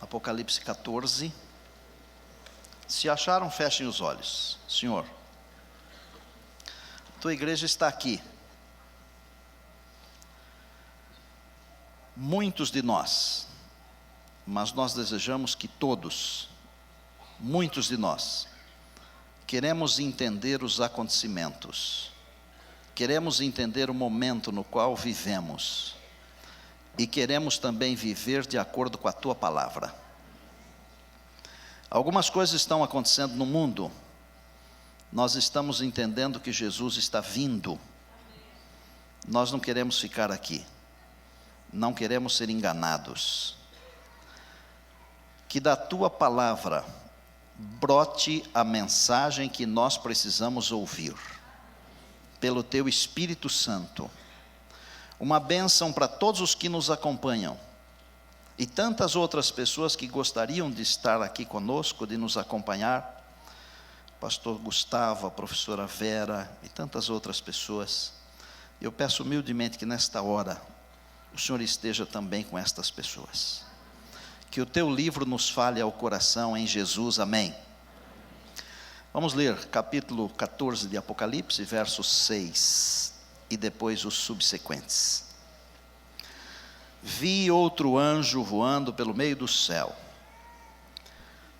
Apocalipse 14. Se acharam, fechem os olhos. Senhor, tua igreja está aqui. Muitos de nós, mas nós desejamos que todos, muitos de nós, queremos entender os acontecimentos, queremos entender o momento no qual vivemos, e queremos também viver de acordo com a tua palavra. Algumas coisas estão acontecendo no mundo, nós estamos entendendo que Jesus está vindo, nós não queremos ficar aqui, não queremos ser enganados. Que da tua palavra brote a mensagem que nós precisamos ouvir, pelo teu Espírito Santo. Uma bênção para todos os que nos acompanham, e tantas outras pessoas que gostariam de estar aqui conosco, de nos acompanhar. Pastor Gustavo, a professora Vera e tantas outras pessoas. Eu peço humildemente que nesta hora o Senhor esteja também com estas pessoas. Que o teu livro nos fale ao coração em Jesus, amém. Vamos ler capítulo 14 de Apocalipse, versos 6 e depois os subsequentes. Vi outro anjo voando pelo meio do céu,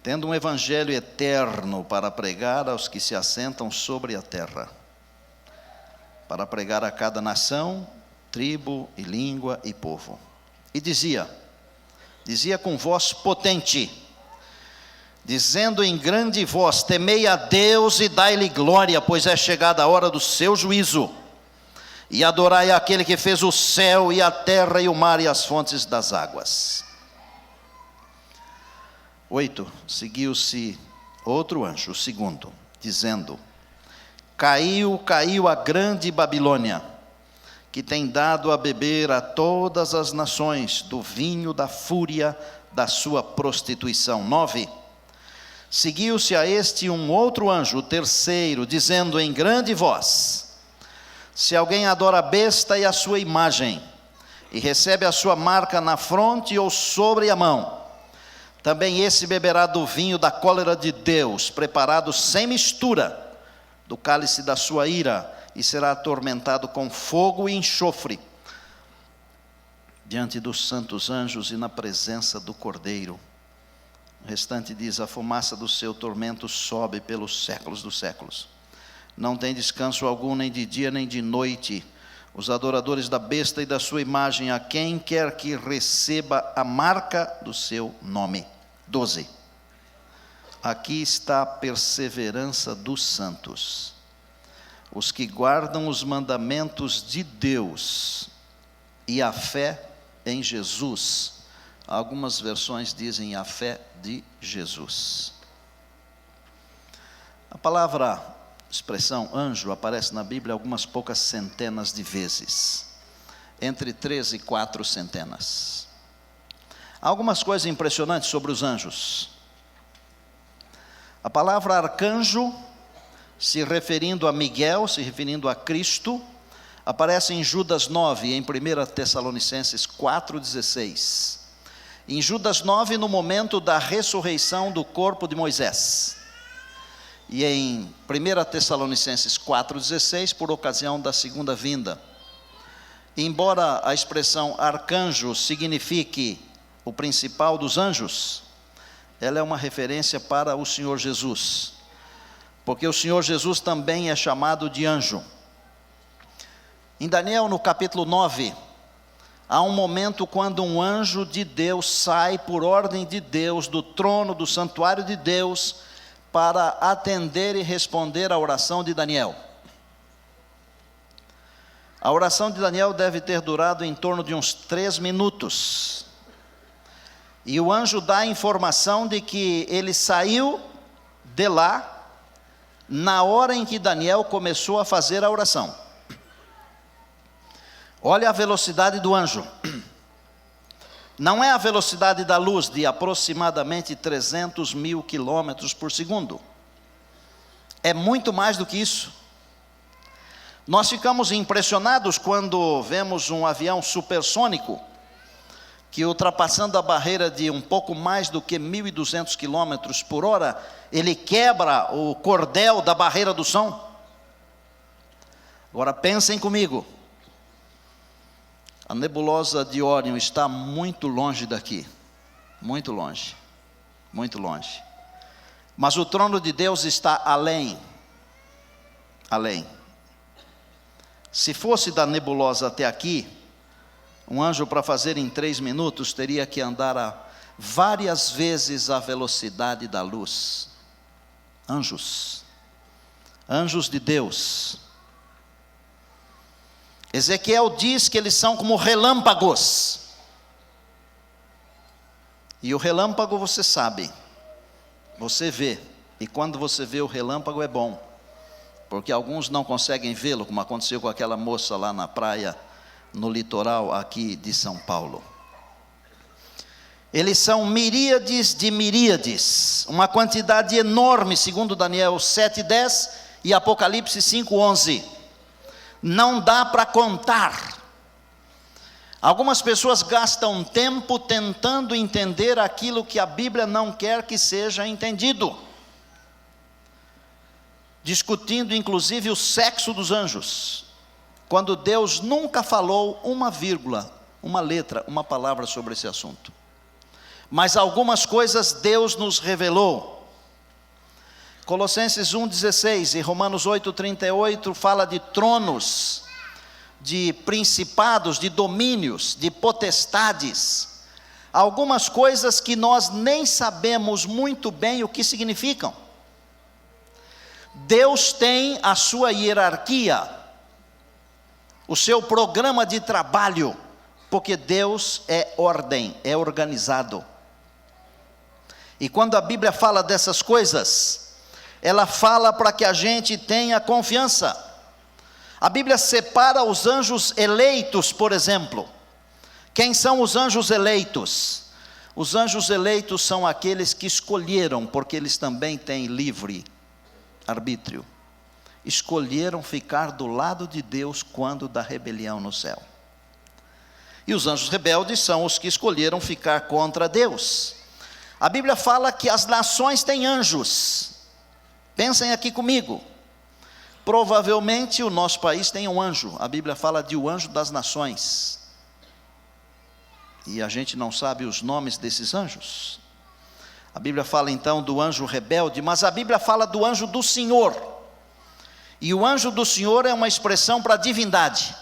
tendo um evangelho eterno para pregar aos que se assentam sobre a terra, para pregar a cada nação, tribo e língua e povo. E dizia com voz potente, dizendo em grande voz: temei a Deus e dai-lhe glória, pois é chegada a hora do seu juízo. E adorai aquele que fez o céu e a terra e o mar e as fontes das águas. 8. Seguiu-se outro anjo, o segundo, dizendo: caiu a grande Babilônia, que tem dado a beber a todas as nações do vinho da fúria da sua prostituição. 9. Seguiu-se a este um outro anjo, o terceiro, dizendo em grande voz: se alguém adora a besta e a sua imagem, e recebe a sua marca na fronte ou sobre a mão, também esse beberá do vinho da cólera de Deus, preparado sem mistura, do cálice da sua ira, e será atormentado com fogo e enxofre, diante dos santos anjos e na presença do Cordeiro. O restante diz: a fumaça do seu tormento sobe pelos séculos dos séculos. Não tem descanso algum, nem de dia nem de noite, os adoradores da besta e da sua imagem, a quem quer que receba a marca do seu nome. 12. Aqui está a perseverança dos santos, os que guardam os mandamentos de Deus e a fé em Jesus. Algumas versões dizem a fé de Jesus. A palavra, expressão anjo, aparece na Bíblia algumas poucas centenas de vezes, entre 3 e 4 centenas. Há algumas coisas impressionantes sobre os anjos. A palavra arcanjo, se referindo a Miguel, se referindo a Cristo, aparece em Judas 9 e em 1 Tessalonicenses 4,16. Em Judas 9, no momento da ressurreição do corpo de Moisés. E em 1 Tessalonicenses 4,16, por ocasião da segunda vinda. Embora a expressão arcanjo signifique o principal dos anjos, ela é uma referência para o Senhor Jesus, porque o Senhor Jesus também é chamado de anjo. Em Daniel, no capítulo 9, há um momento quando um anjo de Deus sai por ordem de Deus do trono do santuário de Deus para atender e responder à oração de Daniel. A oração de Daniel deve ter durado em torno de uns 3 minutos. E o anjo dá a informação de que ele saiu de lá na hora em que Daniel começou a fazer a oração. Olha a velocidade do anjo. Não é a velocidade da luz, de aproximadamente 300 mil quilômetros por segundo. É muito mais do que isso. Nós ficamos impressionados quando vemos um avião supersônico, que ultrapassando a barreira de um pouco mais do que 1.200 quilômetros por hora, ele quebra o cordel da barreira do som. Agora pensem comigo, a nebulosa de Órion está muito longe daqui, muito longe, muito longe. Mas o trono de Deus está além, além. Se fosse da nebulosa até aqui, um anjo para fazer em 3 minutos teria que andar várias vezes a velocidade da luz. Anjos, anjos de Deus. Ezequiel diz que eles são como relâmpagos. E o relâmpago você sabe, você vê. E quando você vê o relâmpago é bom, porque alguns não conseguem vê-lo, como aconteceu com aquela moça lá na praia, no litoral aqui de São Paulo. Eles são miríades de miríades, uma quantidade enorme, segundo Daniel 7:10 e Apocalipse 5:11. Não dá para contar. Algumas pessoas gastam tempo tentando entender aquilo que a Bíblia não quer que seja entendido, discutindo inclusive o sexo dos anjos, quando Deus nunca falou uma vírgula, uma letra, uma palavra sobre esse assunto. Mas algumas coisas Deus nos revelou. Colossenses 1:16 e Romanos 8:38 fala de tronos, de principados, de domínios, de potestades. Algumas coisas que nós nem sabemos muito bem o que significam. Deus tem a sua hierarquia, o seu programa de trabalho, porque Deus é ordem, é organizado. E quando a Bíblia fala dessas coisas, ela fala para que a gente tenha confiança. A Bíblia separa os anjos eleitos, por exemplo. Quem são os anjos eleitos? Os anjos eleitos são aqueles que escolheram, porque eles também têm livre arbítrio. Escolheram ficar do lado de Deus quando da rebelião no céu. E os anjos rebeldes são os que escolheram ficar contra Deus. A Bíblia fala que as nações têm anjos. Pensem aqui comigo. Provavelmente o nosso país tem um anjo. A Bíblia fala de o anjo das nações. E a gente não sabe os nomes desses anjos. A Bíblia fala então do anjo rebelde, mas a Bíblia fala do anjo do Senhor. E o anjo do Senhor é uma expressão para a divindade.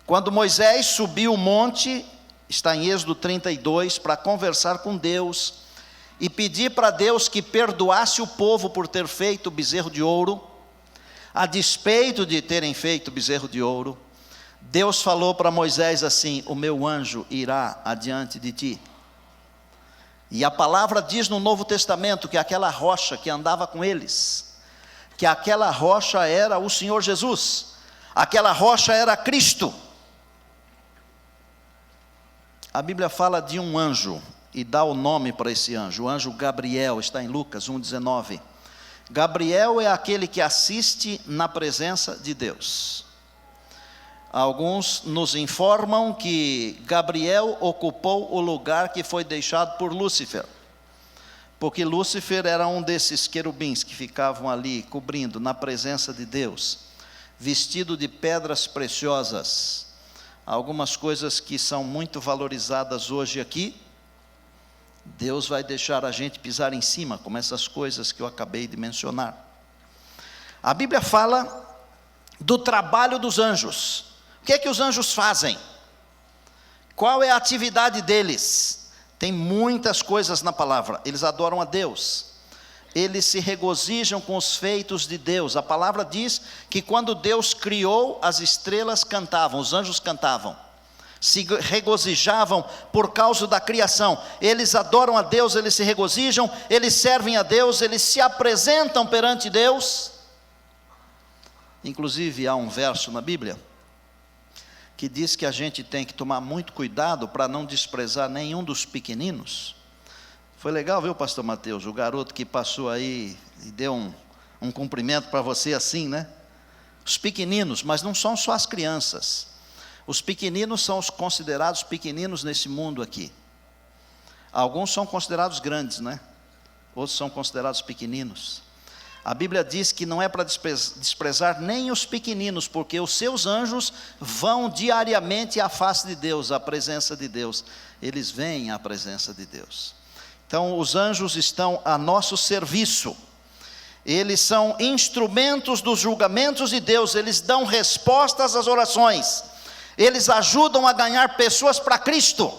Quando Moisés subiu o monte, está em Êxodo 32, para conversar com Deus e pedir para Deus que perdoasse o povo por ter feito o bezerro de ouro, a despeito de terem feito o bezerro de ouro, Deus falou para Moisés assim: o meu anjo irá adiante de ti. E a palavra diz no Novo Testamento que aquela rocha que andava com eles, que aquela rocha era o Senhor Jesus, aquela rocha era Cristo. A Bíblia fala de um anjo e dá o nome para esse anjo, o anjo Gabriel, está em Lucas 1:19. Gabriel é aquele que assiste na presença de Deus. Alguns nos informam que Gabriel ocupou o lugar que foi deixado por Lúcifer, porque Lúcifer era um desses querubins que ficavam ali cobrindo na presença de Deus, vestido de pedras preciosas. Algumas coisas que são muito valorizadas hoje aqui, Deus vai deixar a gente pisar em cima, como essas coisas que eu acabei de mencionar. A Bíblia fala do trabalho dos anjos. O que é que os anjos fazem? Qual é a atividade deles? Tem muitas coisas na palavra. Eles adoram a Deus, eles se regozijam com os feitos de Deus. A palavra diz que quando Deus criou, as estrelas cantavam, os anjos cantavam, se regozijavam por causa da criação. Eles adoram a Deus, eles se regozijam, eles servem a Deus, eles se apresentam perante Deus. Inclusive há um verso na Bíblia que diz que a gente tem que tomar muito cuidado para não desprezar nenhum dos pequeninos. Foi legal, viu, pastor Mateus, o garoto que passou aí e deu um cumprimento para você assim, né? Os pequeninos, mas não são só as crianças. Os pequeninos são os considerados pequeninos nesse mundo aqui. Alguns são considerados grandes, né? Outros são considerados pequeninos. A Bíblia diz que não é para desprezar nem os pequeninos, porque os seus anjos vão diariamente à face de Deus, à presença de Deus. Eles vêm à presença de Deus. Então, os anjos estão a nosso serviço. Eles são instrumentos dos julgamentos de Deus. Eles dão respostas às orações. Eles ajudam a ganhar pessoas para Cristo.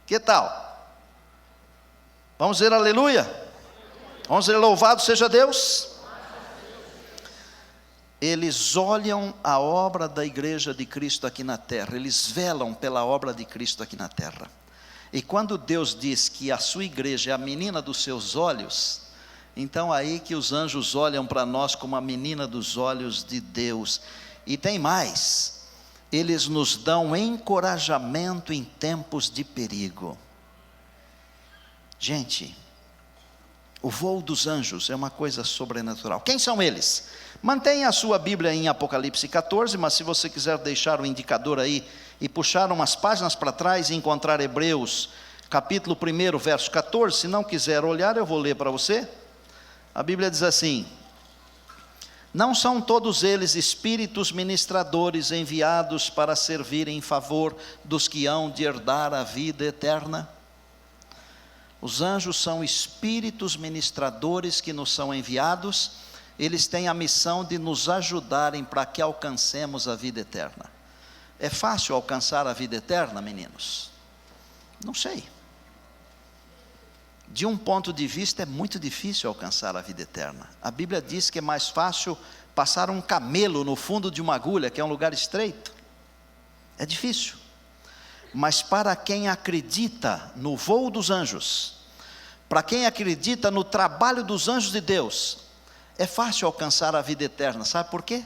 Que tal? Vamos dizer aleluia? Vamos dizer louvado seja Deus? Eles olham a obra da igreja de Cristo aqui na terra. Eles velam pela obra de Cristo aqui na terra. E quando Deus diz que a sua igreja é a menina dos seus olhos, então aí que os anjos olham para nós como a menina dos olhos de Deus. E tem mais, eles nos dão encorajamento em tempos de perigo. Gente, o voo dos anjos é uma coisa sobrenatural. Quem são eles? Mantenha a sua Bíblia em Apocalipse 14, mas se você quiser deixar o indicador aí e puxar umas páginas para trás e encontrar Hebreus, capítulo 1, verso 14, se não quiser olhar, eu vou ler para você. A Bíblia diz assim: não são todos eles espíritos ministradores enviados para servir em favor dos que hão de herdar a vida eterna? Os anjos são espíritos ministradores que nos são enviados. Eles têm a missão de nos ajudarem para que alcancemos a vida eterna. É fácil alcançar a vida eterna, meninos? Não sei. De um ponto de vista, é muito difícil alcançar a vida eterna. A Bíblia diz que é mais fácil passar um camelo no fundo de uma agulha, que é um lugar estreito. É difícil. Mas para quem acredita no voo dos anjos, para quem acredita no trabalho dos anjos de Deus, é fácil alcançar a vida eterna. Sabe por quê?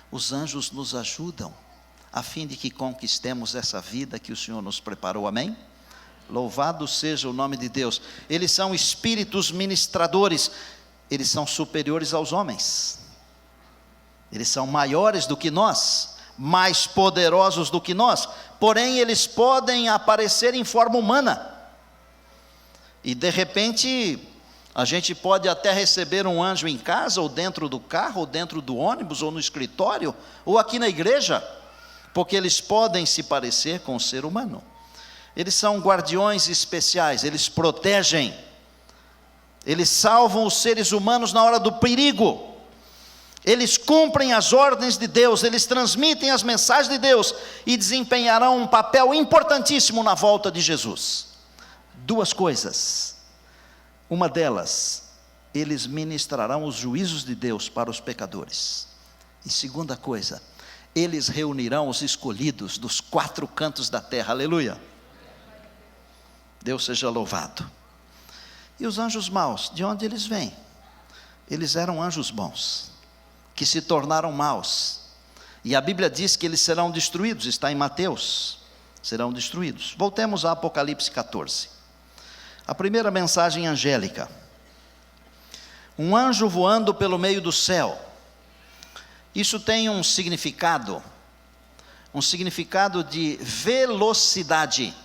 Os anjos nos ajudam, a fim de que conquistemos essa vida que o Senhor nos preparou. Amém? Louvado seja o nome de Deus. Eles são espíritos ministradores. Eles são superiores aos homens. Eles são maiores do que nós, mais poderosos do que nós. Porém, eles podem aparecer em forma humana. E de repente, a gente pode até receber um anjo em casa, ou dentro do carro, ou dentro do ônibus, ou no escritório, ou aqui na igreja, porque eles podem se parecer com o ser humano. Eles são guardiões especiais, eles protegem, eles salvam os seres humanos na hora do perigo, eles cumprem as ordens de Deus, eles transmitem as mensagens de Deus, e desempenharão um papel importantíssimo na volta de Jesus. Duas coisas, uma delas, eles ministrarão os juízos de Deus para os pecadores, e segunda coisa, eles reunirão os escolhidos dos 4 cantos da terra. Aleluia! Deus seja louvado. E os anjos maus, de onde eles vêm? Eles eram anjos bons, que se tornaram maus, e a Bíblia diz que eles serão destruídos, está em Mateus, serão destruídos. Voltemos a Apocalipse 14, a primeira mensagem angélica. Um anjo voando pelo meio do céu. Isso tem um significado de velocidade,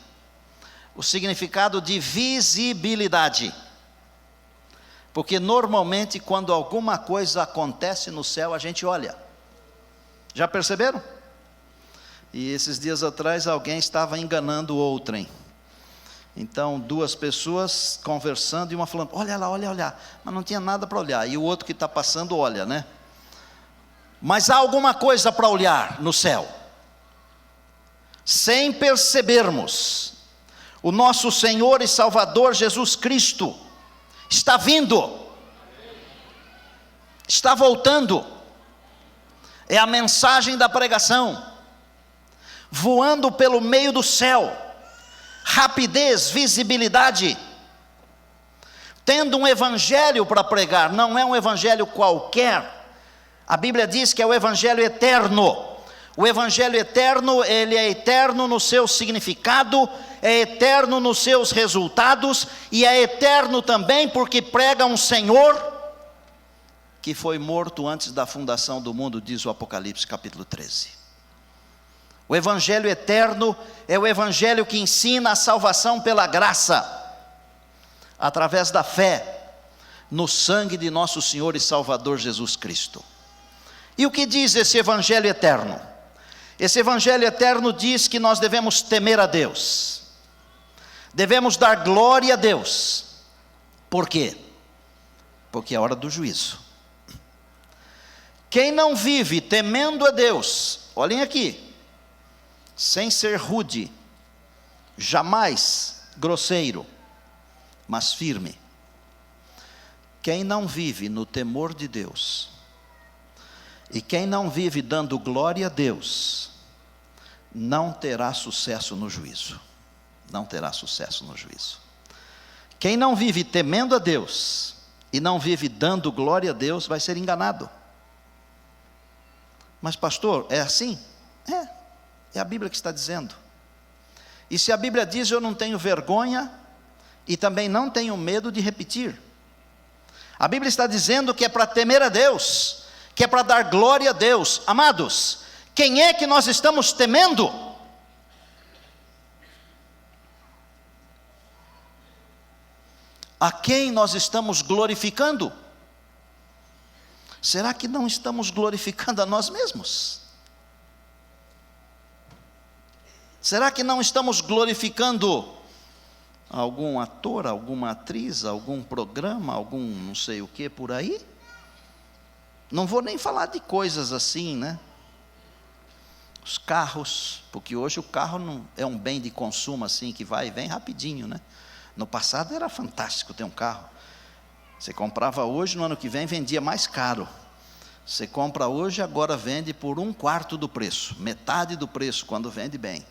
o significado de visibilidade, porque normalmente quando alguma coisa acontece no céu, a gente olha. Já perceberam? E esses dias atrás alguém estava enganando outrem. Então 2 pessoas conversando e uma falando, olha lá, mas não tinha nada para olhar, e o outro que está passando olha, né? Mas há alguma coisa para olhar no céu. Sem percebermos, o nosso Senhor e Salvador Jesus Cristo está vindo, está voltando. É a mensagem da pregação, voando pelo meio do céu, rapidez, visibilidade, tendo um evangelho para pregar. Não é um evangelho qualquer. A Bíblia diz que é o evangelho eterno. O evangelho eterno, ele é eterno no seu significado, é eterno nos seus resultados, e é eterno também porque prega um Senhor que foi morto antes da fundação do mundo, diz o Apocalipse capítulo 13. O evangelho eterno é o evangelho que ensina a salvação pela graça, através da fé no sangue de nosso Senhor e Salvador Jesus Cristo. E o que diz esse evangelho eterno? Esse evangelho eterno diz que nós devemos temer a Deus, devemos dar glória a Deus. Por quê? Porque é a hora do juízo. Quem não vive temendo a Deus, olhem aqui, sem ser rude, jamais grosseiro, mas firme. Quem não vive no temor de Deus, e quem não vive dando glória a Deus, não terá sucesso no juízo. Não terá sucesso no juízo. Quem não vive temendo a Deus, e não vive dando glória a Deus, vai ser enganado. Mas pastor, é assim? É a Bíblia que está dizendo. E se a Bíblia diz, eu não tenho vergonha, e também não tenho medo de repetir. A Bíblia está dizendo que é para temer a Deus, que é para dar glória a Deus. Amados, quem é que nós estamos temendo? A quem nós estamos glorificando? Será que não estamos glorificando a nós mesmos? Será que não estamos glorificando algum ator, alguma atriz, algum programa, algum não sei o que por aí? Não vou nem falar de coisas assim, né? Os carros, porque hoje o carro não é um bem de consumo assim, que vai e vem rapidinho, né? No passado era fantástico ter um carro. Você comprava hoje, no ano que vem vendia mais caro. Você compra hoje, agora vende por 1/4 do preço, metade do preço, quando vende bem.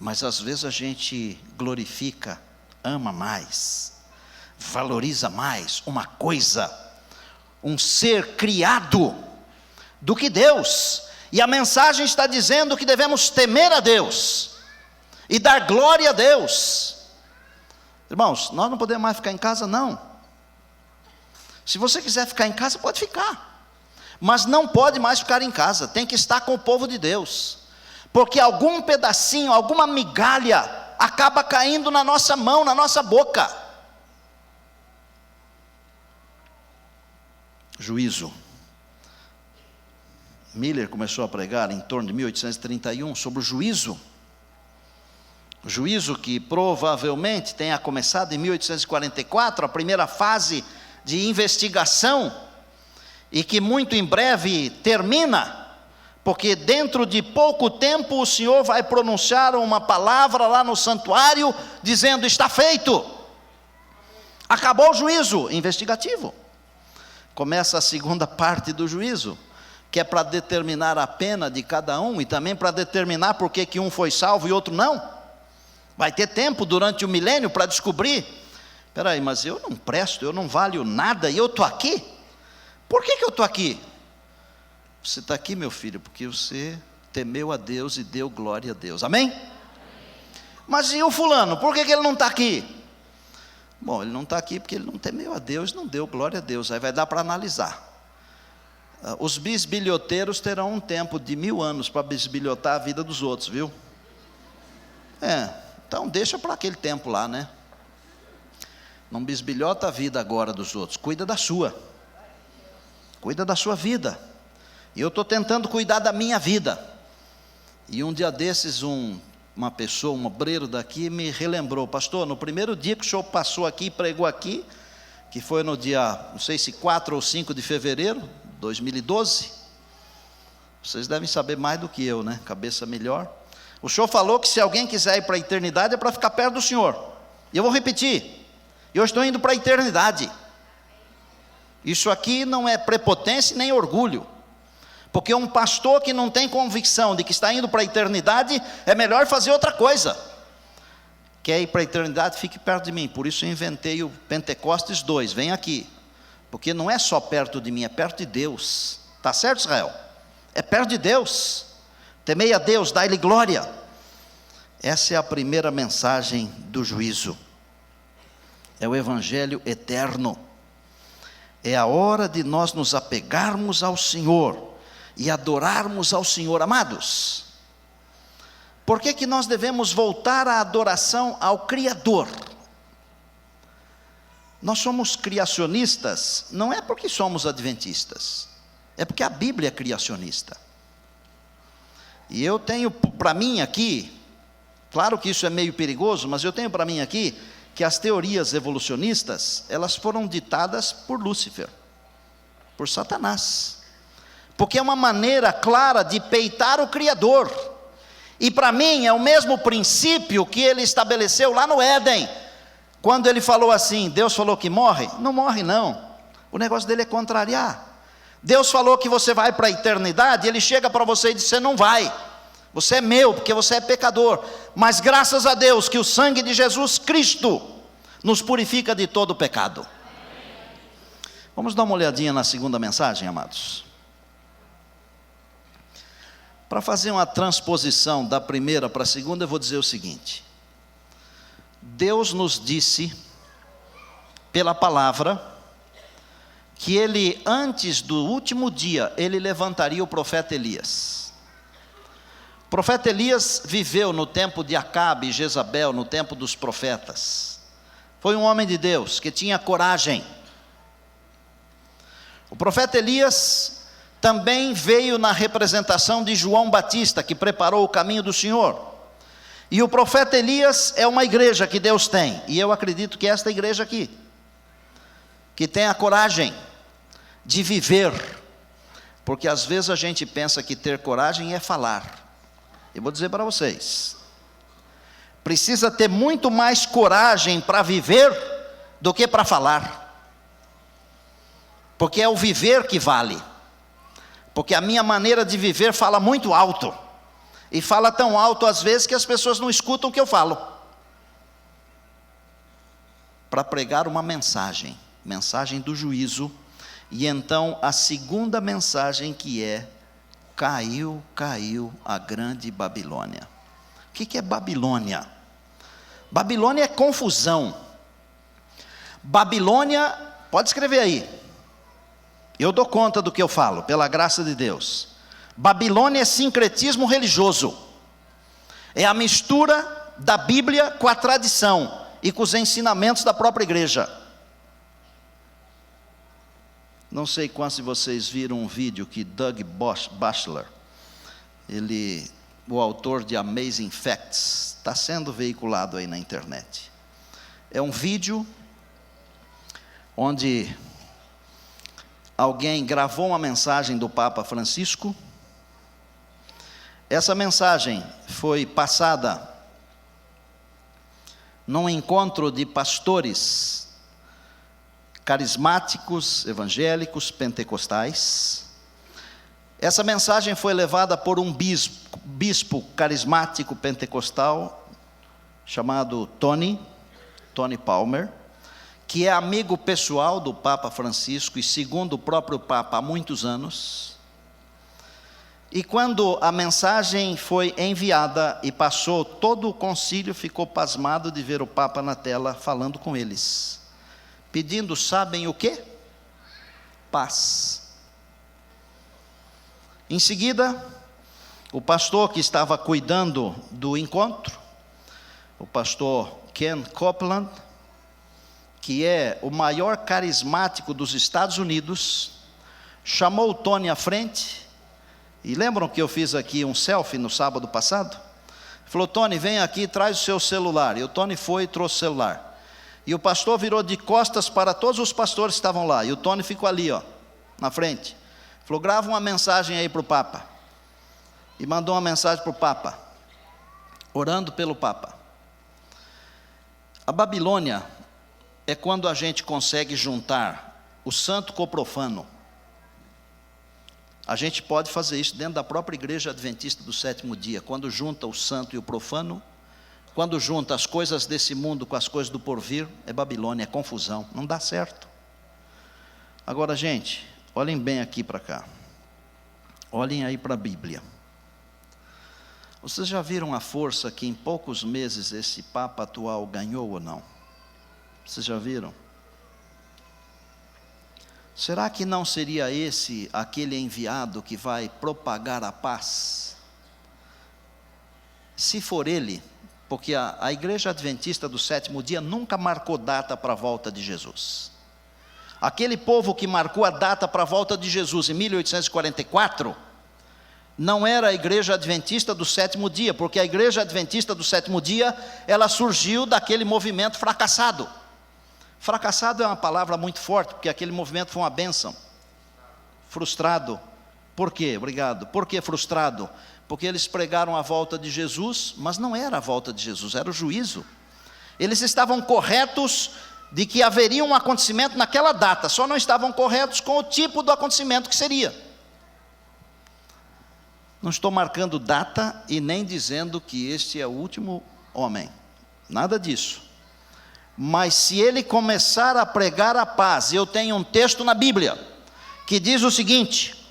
Mas às vezes a gente glorifica, ama mais, valoriza mais uma coisa, um ser criado, do que Deus. E a mensagem está dizendo que devemos temer a Deus e dar glória a Deus. Irmãos, nós não podemos mais ficar em casa, não. Se você quiser ficar em casa, pode ficar, mas não pode mais ficar em casa, tem que estar com o povo de Deus, porque algum pedacinho, alguma migalha acaba caindo na nossa mão, na nossa boca. Juízo. Miller começou a pregar em torno de 1831 sobre o juízo. Juízo que provavelmente tenha começado em 1844, a primeira fase de investigação, e que muito em breve termina, porque dentro de pouco tempo o Senhor vai pronunciar uma palavra lá no santuário, dizendo: está feito, acabou o juízo investigativo. Começa a segunda parte do juízo, que é para determinar a pena de cada um, e também para determinar por que um foi salvo e outro não. Vai ter tempo durante o milênio para descobrir: espera aí, mas eu não presto, eu não valho nada, e eu estou aqui? Por que eu estou aqui? Você está aqui, meu filho, porque você temeu a Deus e deu glória a Deus, amém? Mas e o fulano, por que ele não está aqui? Bom, ele não está aqui porque ele não temeu a Deus, não deu glória a Deus. Aí vai dar para analisar. Os bisbilhoteiros terão um tempo de 1000 anos para bisbilhotar a vida dos outros, viu? Então deixa para aquele tempo lá, né? Não bisbilhota a vida agora dos outros, cuida da sua. Cuida da sua vida. E eu estou tentando cuidar da minha vida. E um dia desses, uma pessoa, um obreiro daqui, me relembrou: pastor, no primeiro dia que o senhor passou aqui e pregou aqui, que foi no dia, não sei se 4 ou 5 de fevereiro de 2012, vocês devem saber mais do que eu, né? Cabeça melhor. O senhor falou que se alguém quiser ir para a eternidade é para ficar perto do senhor. E eu vou repetir: eu estou indo para a eternidade. Isso aqui não é prepotência nem orgulho, porque um pastor que não tem convicção de que está indo para a eternidade, é melhor fazer outra coisa. Quer ir para a eternidade? Fique perto de mim. Por isso eu inventei o Pentecostes 2, vem aqui, porque não é só perto de mim, é perto de Deus. Está certo, Israel? É perto de Deus. Temei a Deus, dai-lhe glória. Essa é a primeira mensagem do juízo. É o evangelho eterno. É a hora de nós nos apegarmos ao Senhor e adorarmos ao Senhor. Amados, por que que nós devemos voltar à adoração ao Criador? Nós somos criacionistas, não é porque somos adventistas, é porque a Bíblia é criacionista. E eu tenho para mim aqui, claro que isso é meio perigoso, mas eu tenho para mim aqui, que as teorias evolucionistas, elas foram ditadas por Lúcifer, por Satanás, porque é uma maneira clara de peitar o Criador. E para mim é o mesmo princípio que ele estabeleceu lá no Éden, quando ele falou assim, Deus falou que morre? Não morre não, o negócio dele é contrariar. Deus falou que você vai para a eternidade, ele chega para você e diz, você não vai, você é meu, porque você é pecador, mas graças a Deus que o sangue de Jesus Cristo nos purifica de todo o pecado. Vamos dar uma olhadinha na segunda mensagem, amados. Para fazer uma transposição da primeira para a segunda, eu vou dizer o seguinte: Deus nos disse, pela palavra, que ele, antes do último dia, ele levantaria o profeta Elias. O profeta Elias viveu no tempo de Acabe e Jezabel, no tempo dos profetas. Foi um homem de Deus, que tinha coragem. O profeta Elias também veio na representação de João Batista, que preparou o caminho do Senhor. E o profeta Elias é uma igreja que Deus tem, e eu acredito que esta igreja aqui, que tem a coragem de viver, porque às vezes a gente pensa que ter coragem é falar. Eu vou dizer para vocês, precisa ter muito mais coragem para viver do que para falar, porque é o viver que vale. Porque a minha maneira de viver fala muito alto, e fala tão alto às vezes que as pessoas não escutam o que eu falo, para pregar uma mensagem do juízo. E então a segunda mensagem, que é: caiu a grande Babilônia. O que é Babilônia? Babilônia é confusão. Babilônia, pode escrever aí, eu dou conta do que eu falo, pela graça de Deus. Babilônia é sincretismo religioso, é a mistura da Bíblia com a tradição e com os ensinamentos da própria igreja. Não sei quantos de vocês viram um vídeo que Doug Batchelor, o autor de Amazing Facts, está sendo veiculado aí na internet. É um vídeo onde alguém gravou uma mensagem do Papa Francisco. Essa mensagem foi passada num encontro de pastores carismáticos, evangélicos, pentecostais. Essa mensagem foi levada por um bispo carismático pentecostal, chamado Tony Palmer, que é amigo pessoal do Papa Francisco e segundo o próprio Papa há muitos anos. E quando a mensagem foi enviada e passou, todo o concílio ficou pasmado de ver o Papa na tela falando com eles, pedindo, sabem o quê? Paz. Em seguida, o pastor que estava cuidando do encontro, o pastor Ken Copeland, que é o maior carismático dos Estados Unidos, chamou o Tony à frente. E lembram que eu fiz aqui um selfie no sábado passado? Falou: Tony, vem aqui, traz o seu celular. E o Tony foi e trouxe o celular. E o pastor virou de costas para todos os pastores que estavam lá. E o Tony ficou ali, na frente. Falou: grava uma mensagem aí para o Papa. E mandou uma mensagem para o Papa, orando pelo Papa. A Babilônia é quando a gente consegue juntar o santo com o profano. A gente pode fazer isso dentro da própria igreja adventista do sétimo dia, quando junta o santo e o profano, quando junta as coisas desse mundo com as coisas do porvir, é Babilônia, é confusão, não dá certo. Agora, gente, olhem bem aqui para cá, olhem aí para a Bíblia. Vocês já viram a força que em poucos meses esse Papa atual ganhou ou não? Vocês já viram? Será que não seria esse aquele enviado que vai propagar a paz? Se for ele, porque a igreja adventista do sétimo dia nunca marcou data para a volta de Jesus. Aquele povo que marcou a data para a volta de Jesus em 1844, não era a igreja adventista do sétimo dia, porque a igreja adventista do sétimo dia, ela surgiu daquele movimento fracassado. Fracassado é uma palavra muito forte, porque aquele movimento foi uma bênção. Frustrado. Por quê? Obrigado. Por que frustrado? Porque eles pregaram a volta de Jesus, mas não era a volta de Jesus, era o juízo. Eles estavam corretos de que haveria um acontecimento naquela data, só não estavam corretos com o tipo do acontecimento que seria. Não estou marcando data e nem dizendo que este é o último homem, nada disso. Mas se ele começar a pregar a paz, eu tenho um texto na Bíblia, que diz o seguinte: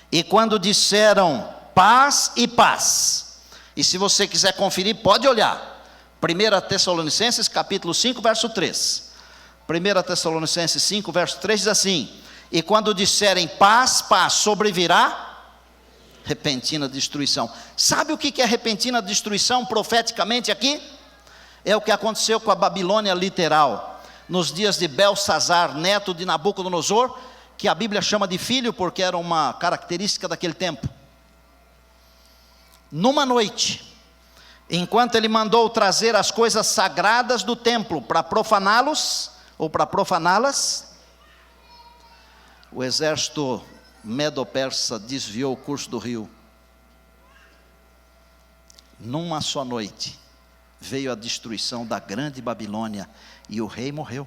e quando disseram paz e paz, e se você quiser conferir, pode olhar, 1 Tessalonicenses capítulo 5, verso 3, 1 Tessalonicenses 5, verso 3 diz assim: e quando disserem paz, paz, sobrevirá repentina destruição. Sabe o que é repentina destruição profeticamente aqui? É o que aconteceu com a Babilônia literal, nos dias de Belsazar, neto de Nabucodonosor, que a Bíblia chama de filho, porque era uma característica daquele tempo. Numa noite, enquanto ele mandou trazer as coisas sagradas do templo para profaná-los, ou para profaná-las, o exército medo-persa desviou o curso do rio. Numa só noite, veio a destruição da grande Babilônia, e o rei morreu.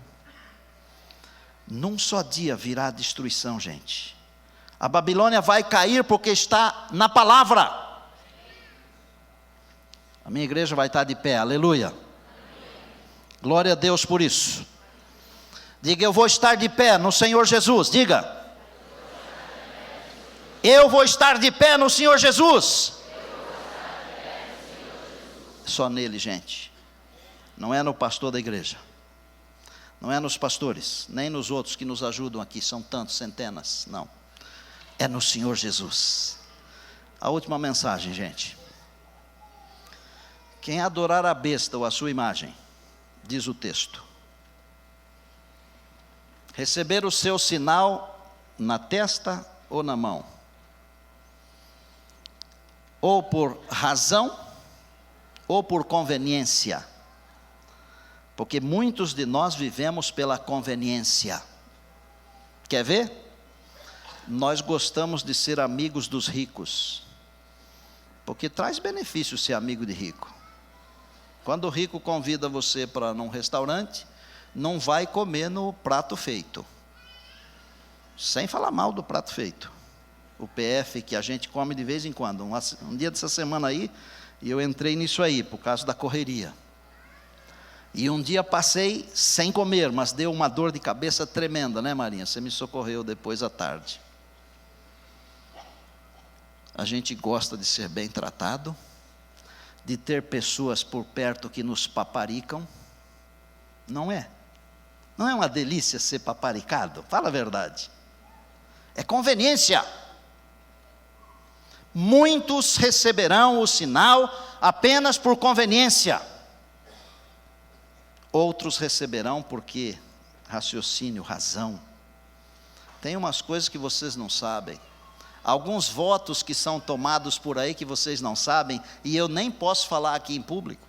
Num só dia virá a destruição, gente. A Babilônia vai cair porque está na palavra. A minha igreja vai estar de pé, aleluia. Glória a Deus por isso. Diga: eu vou estar de pé no Senhor Jesus. Diga: eu vou estar de pé no Senhor Jesus. Só nele, gente. Não é no pastor da igreja, não é nos pastores, nem nos outros que nos ajudam aqui, são tantos, centenas, não. É no Senhor Jesus. A última mensagem, gente. Quem adorar a besta ou a sua imagem, diz o texto, receber o seu sinal na testa ou na mão, ou por razão, ou por conveniência, porque muitos de nós vivemos pela conveniência. Quer ver? Nós gostamos de ser amigos dos ricos, porque traz benefício ser amigo de rico. Quando o rico convida você para num restaurante, não vai comer no prato feito, sem falar mal do prato feito. O PF que a gente come de vez em quando, um dia dessa semana aí, e eu entrei nisso aí, por causa da correria. E um dia passei sem comer, mas deu uma dor de cabeça tremenda, né, Marinha? Você me socorreu depois à tarde. A gente gosta de ser bem tratado, de ter pessoas por perto que nos paparicam. Não é? Não é uma delícia ser paparicado? Fala a verdade. É conveniência. Muitos receberão o sinal apenas por conveniência. Outros receberão porque raciocínio, razão. Tem umas coisas que vocês não sabem. Alguns votos que são tomados por aí que vocês não sabem, e eu nem posso falar aqui em público.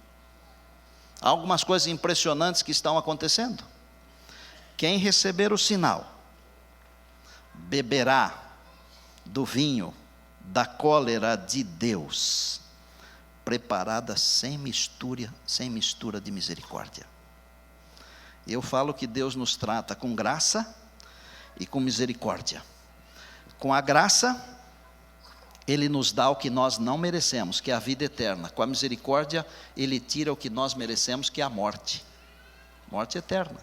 Há algumas coisas impressionantes que estão acontecendo. Quem receber o sinal, beberá do vinho da cólera de Deus, preparada sem mistura de misericórdia. Eu falo que Deus nos trata com graça e com misericórdia. Com a graça, Ele nos dá o que nós não merecemos, que é a vida eterna. Com a misericórdia, Ele tira o que nós merecemos, que é a morte. Morte eterna.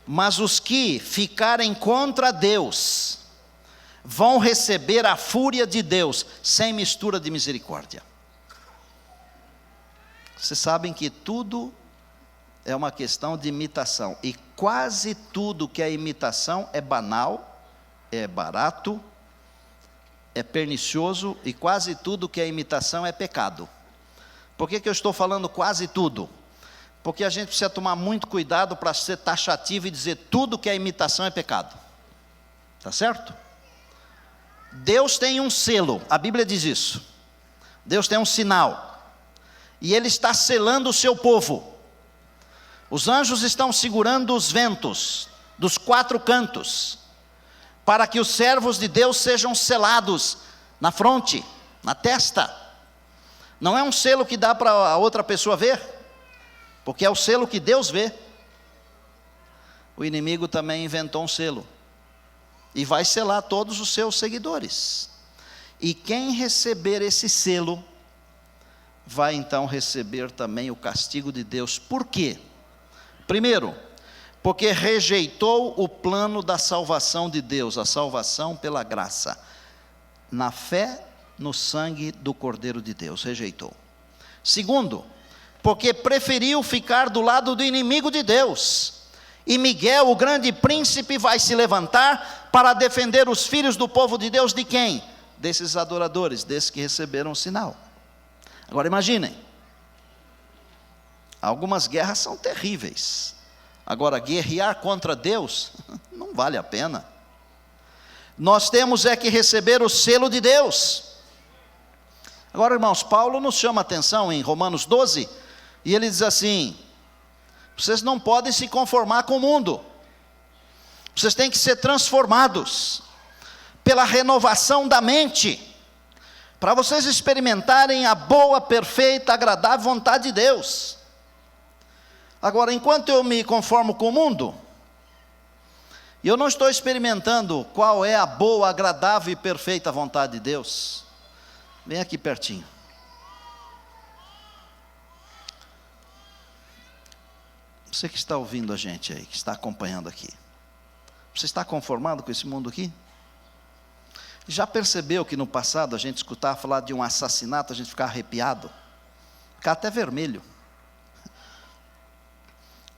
Mas os que ficarem contra Deus, vão receber a fúria de Deus, sem mistura de misericórdia. Vocês sabem que tudo é uma questão de imitação. E quase tudo que é imitação é banal, é barato, é pernicioso, e quase tudo que é imitação é pecado. Por que eu estou falando quase tudo? Porque a gente precisa tomar muito cuidado para ser taxativo e dizer tudo que é imitação é pecado. Tá certo? Deus tem um selo, a Bíblia diz isso. Deus tem um sinal, e Ele está selando o seu povo. Os anjos estão segurando os ventos dos 4 cantos, para que os servos de Deus sejam selados na fronte, na testa. Não é um selo que dá para a outra pessoa ver, porque é o selo que Deus vê. O inimigo também inventou um selo, e vai selar todos os seus seguidores. E quem receber esse selo, vai então receber também o castigo de Deus. Por quê? Primeiro, porque rejeitou o plano da salvação de Deus, a salvação pela graça, na fé no sangue do Cordeiro de Deus, rejeitou. Segundo, porque preferiu ficar do lado do inimigo de Deus, e Miguel, o grande príncipe, vai se levantar para defender os filhos do povo de Deus. De quem? Desses adoradores, desses que receberam o sinal. Agora imaginem, algumas guerras são terríveis. Agora, guerrear contra Deus, não vale a pena. Nós temos é que receber o selo de Deus. Agora, irmãos, Paulo nos chama a atenção em Romanos 12, e ele diz assim: vocês não podem se conformar com o mundo, vocês têm que ser transformados pela renovação da mente, para vocês experimentarem a boa, perfeita, agradável vontade de Deus. Agora, enquanto eu me conformo com o mundo, eu não estou experimentando qual é a boa, agradável e perfeita vontade de Deus. Vem aqui pertinho. Você que está ouvindo a gente aí, que está acompanhando aqui, você está conformado com esse mundo aqui? Já percebeu que no passado a gente escutava falar de um assassinato, a gente ficava arrepiado, ficava até vermelho.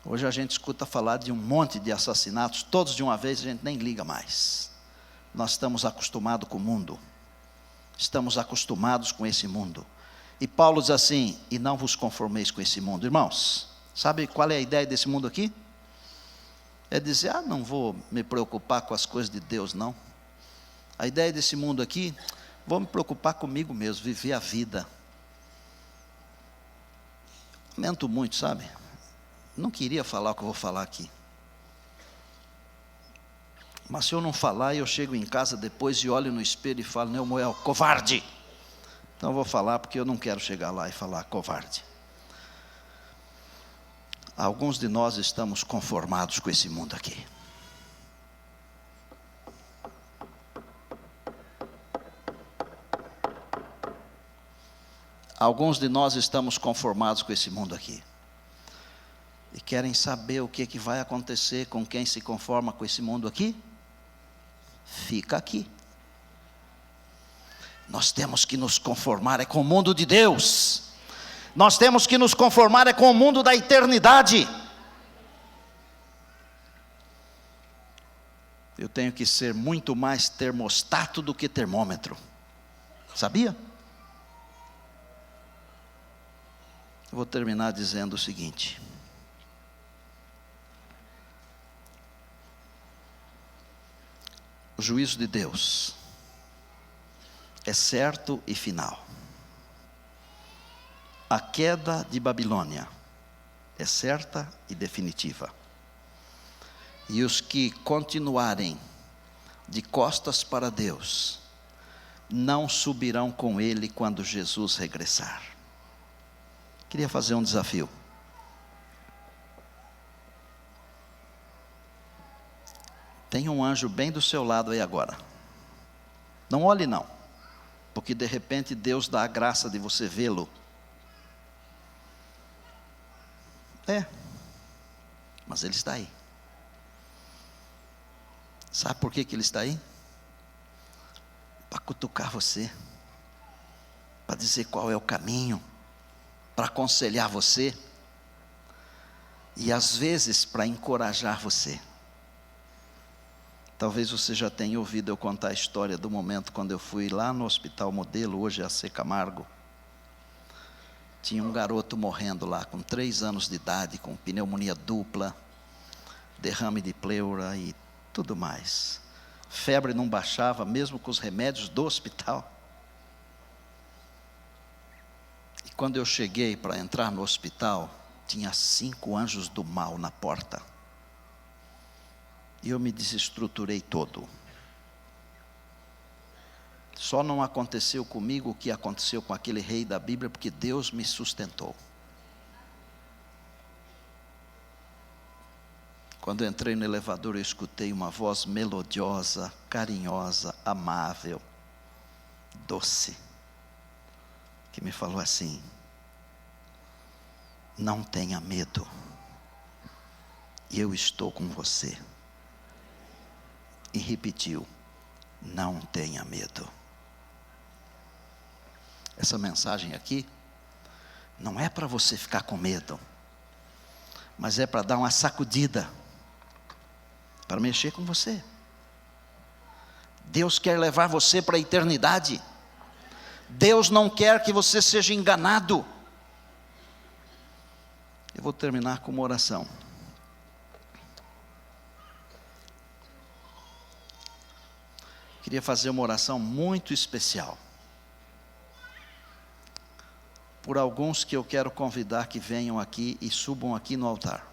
Hoje a gente escuta falar de um monte de assassinatos, todos de uma vez, a gente nem liga mais. Nós estamos acostumados com o mundo, estamos acostumados com esse mundo. E Paulo diz assim: e não vos conformeis com esse mundo. Irmãos, sabe qual é a ideia desse mundo aqui? É dizer, não vou me preocupar com as coisas de Deus, não. A ideia desse mundo aqui, vou me preocupar comigo mesmo, viver a vida. Lamento muito, sabe? Não queria falar o que eu vou falar aqui. Mas se eu não falar, eu chego em casa depois e olho no espelho e falo: Neumoel, covarde. Então eu vou falar, porque eu não quero chegar lá e falar covarde. Alguns de nós estamos conformados com esse mundo aqui. Alguns de nós estamos conformados com esse mundo aqui. E querem saber o que vai acontecer com quem se conforma com esse mundo aqui? Fica aqui. Nós temos que nos conformar com o mundo de Deus. Nós temos que nos conformar com o mundo da eternidade. Eu tenho que ser muito mais termostato do que termômetro. Sabia? Eu vou terminar dizendo o seguinte: o juízo de Deus é certo e final. A queda de Babilônia é certa e definitiva. E os que continuarem de costas para Deus, não subirão com Ele quando Jesus regressar. Queria fazer um desafio. Tem um anjo bem do seu lado aí agora. Não olhe não, porque de repente Deus dá a graça de você vê-lo. Mas ele está aí. Sabe por que ele está aí? Para cutucar você, para dizer qual é o caminho, para aconselhar você. E às vezes, para encorajar você, talvez você já tenha ouvido eu contar a história do momento quando eu fui lá no Hospital Modelo, hoje AC Camargo. Tinha um garoto morrendo lá, com 3 anos de idade, com pneumonia dupla, derrame de pleura e tudo mais. Febre não baixava, mesmo com os remédios do hospital. E quando eu cheguei para entrar no hospital, tinha 5 anjos do mal na porta. E eu me desestruturei todo. Só não aconteceu comigo o que aconteceu com aquele rei da Bíblia, porque Deus me sustentou. Quando eu entrei no elevador, eu escutei uma voz melodiosa, carinhosa, amável, doce, que me falou assim: não tenha medo, eu estou com você. E repetiu: não tenha medo. Essa mensagem aqui não é para você ficar com medo, mas é para dar uma sacudida, para mexer com você. Deus quer levar você para a eternidade. Deus não quer que você seja enganado. Eu vou terminar com uma oração. Queria fazer uma oração muito especial por alguns que eu quero convidar que venham aqui e subam aqui no altar.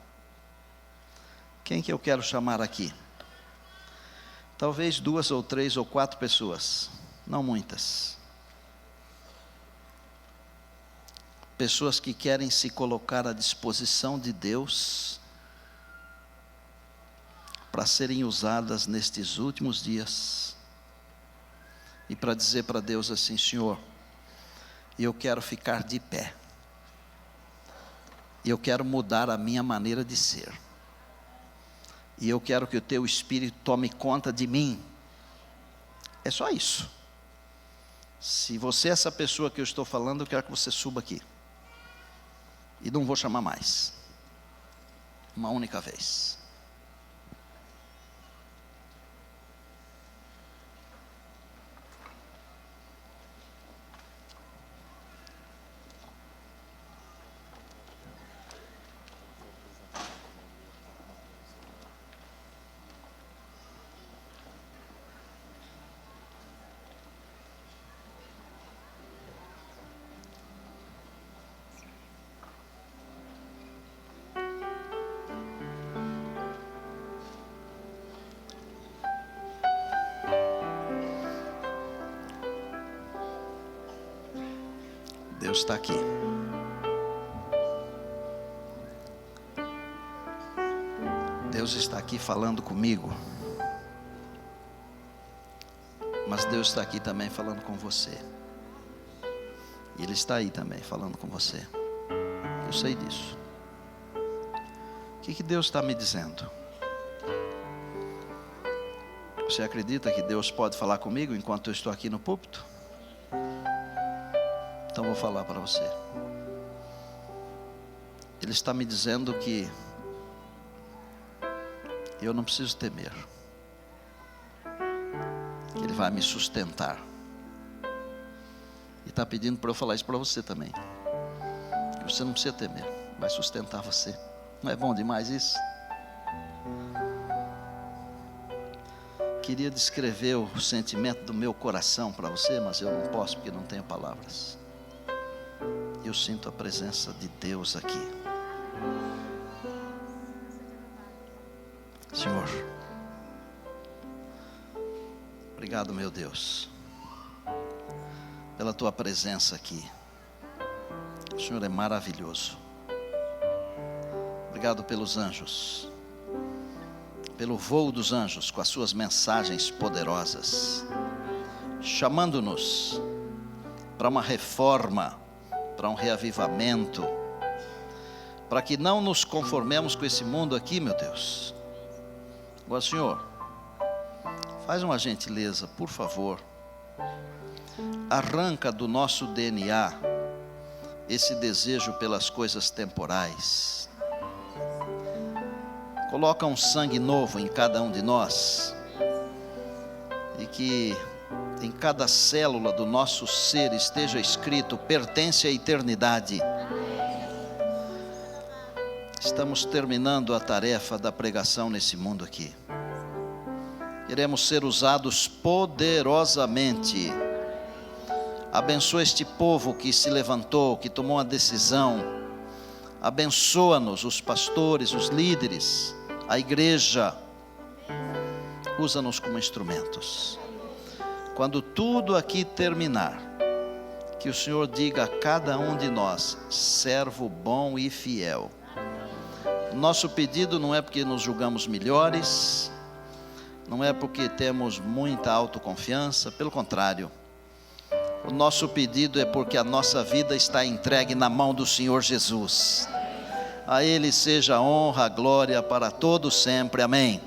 Quem que eu quero chamar aqui? Talvez 2 ou 3 ou 4 pessoas, não muitas. Pessoas que querem se colocar à disposição de Deus para serem usadas nestes últimos dias e para dizer para Deus assim: Senhor, eu quero ficar de pé, eu quero mudar a minha maneira de ser, e eu quero que o Teu Espírito tome conta de mim. É só isso. Se você é essa pessoa que eu estou falando, eu quero que você suba aqui, e não vou chamar mais, uma única vez. Deus está aqui. Deus está aqui falando comigo. Mas Deus está aqui também falando com você. E Ele está aí também falando com você. Eu sei disso. O que Deus está me dizendo? Você acredita que Deus pode falar comigo enquanto eu estou aqui no púlpito? Então vou falar para você. Ele está me dizendo que eu não preciso temer, que Ele vai me sustentar. E está pedindo para eu falar isso para você também, que você não precisa temer, vai sustentar você. Não é bom demais isso? Queria descrever o sentimento do meu coração para você, mas eu não posso porque não tenho palavras. Eu sinto a presença de Deus aqui. Senhor, obrigado, meu Deus, pela Tua presença aqui. O Senhor é maravilhoso. Obrigado pelos anjos, pelo voo dos anjos com as suas mensagens poderosas, chamando-nos para uma reforma, para um reavivamento, para que não nos conformemos com esse mundo aqui, meu Deus. Agora, Senhor, faz uma gentileza, por favor, arranca do nosso DNA esse desejo pelas coisas temporais, Coloca um sangue novo em cada um de nós, e que em cada célula do nosso ser esteja escrito: pertence à eternidade. Estamos terminando a tarefa da pregação nesse mundo aqui. Queremos ser usados poderosamente. Abençoa este povo que se levantou, que tomou uma decisão. Abençoa-nos, os pastores, os líderes, a igreja. Usa-nos como instrumentos. Quando tudo aqui terminar, que o Senhor diga a cada um de nós: servo bom e fiel. Nosso pedido não é porque nos julgamos melhores, não é porque temos muita autoconfiança, pelo contrário. O nosso pedido é porque a nossa vida está entregue na mão do Senhor Jesus. A Ele seja a honra, a glória para todos sempre. Amém.